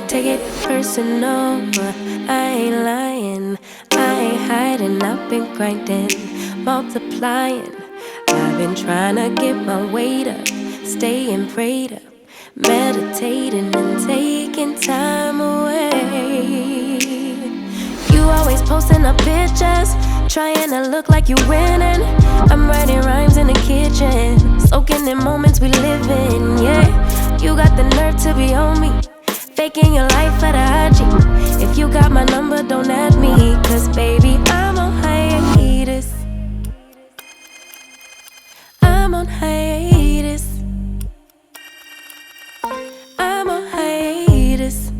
take it personal. I ain't lying, I ain't hiding. I've been grinding, multiplying. I've been trying to get my weight up, staying prayed up, meditating and taking time away. You always posting up pictures, trying to look like you winning. I'm writing rhymes in the kitchen, soaking in moments we live in. Yeah, you got the nerve to be on me, faking your life for the IG. If you got my number, don't add me, cause baby, I'm on hiatus. I'm on hiatus. I'm on hiatus.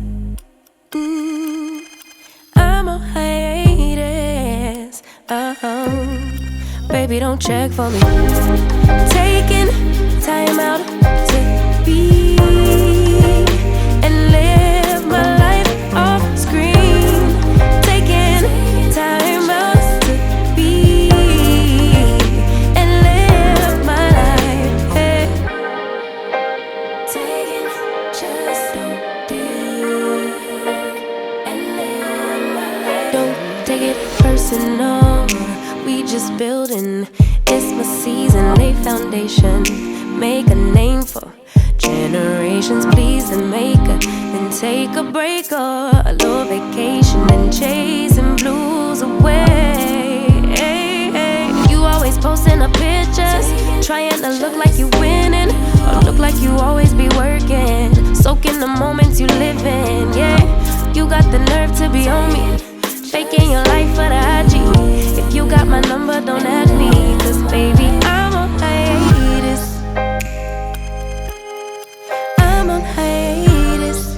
I'm on hiatus. Baby, don't check for me. Taking time out to be and live my life off screen. Taking time out to be and live my life. Hey. Taking just don't be and live my life. Don't take it personal, we just building. It's my season, lay foundation, make a name for generations. Please and make a, then take a break or a little vacation and chasing blues away. Hey, hey. You always posting up pictures, trying to look like you winning, or look like you always be working, soaking the moments you live in. Yeah, you got the nerve to be on me, faking your life for the IG. If you got my number, don't add me, cause baby, I'm on hiatus. I'm on hiatus.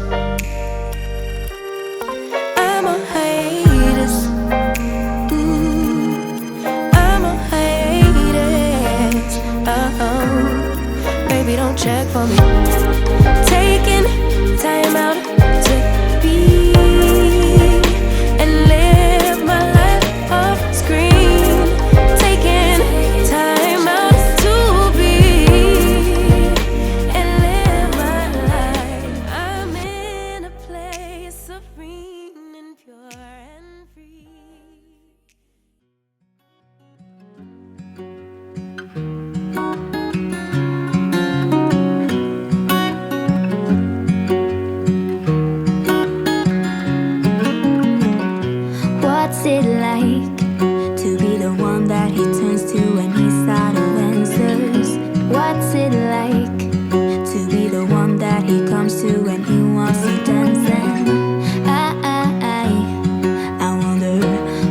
I'm on hiatus. I'm on hiatus. Baby, don't check for me. Taking time out to be and live my life off screen. Taking time out to be and live my life. I'm in a place serene and pure and free. What's it like to be the one that he turns to when he's out of answers? What's it like to be the one that he comes to when he wants to dance? And I wonder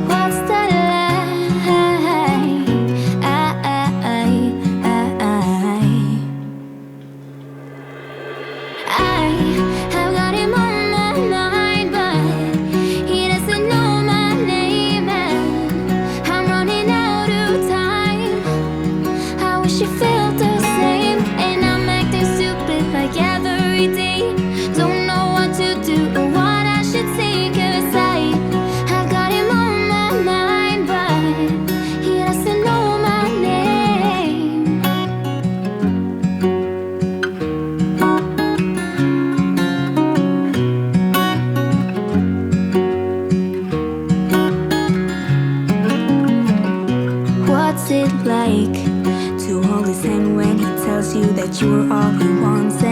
what's that like? I have got him on my mind, but he doesn't know my name, and I'm running out of time. I wish you felt the same, and I'm acting stupid like every day. Don't know what to do or what I should say, cause I've got him on my mind, but he doesn't know my name. What's it like to hold his hand when he tells you that you're all he wants?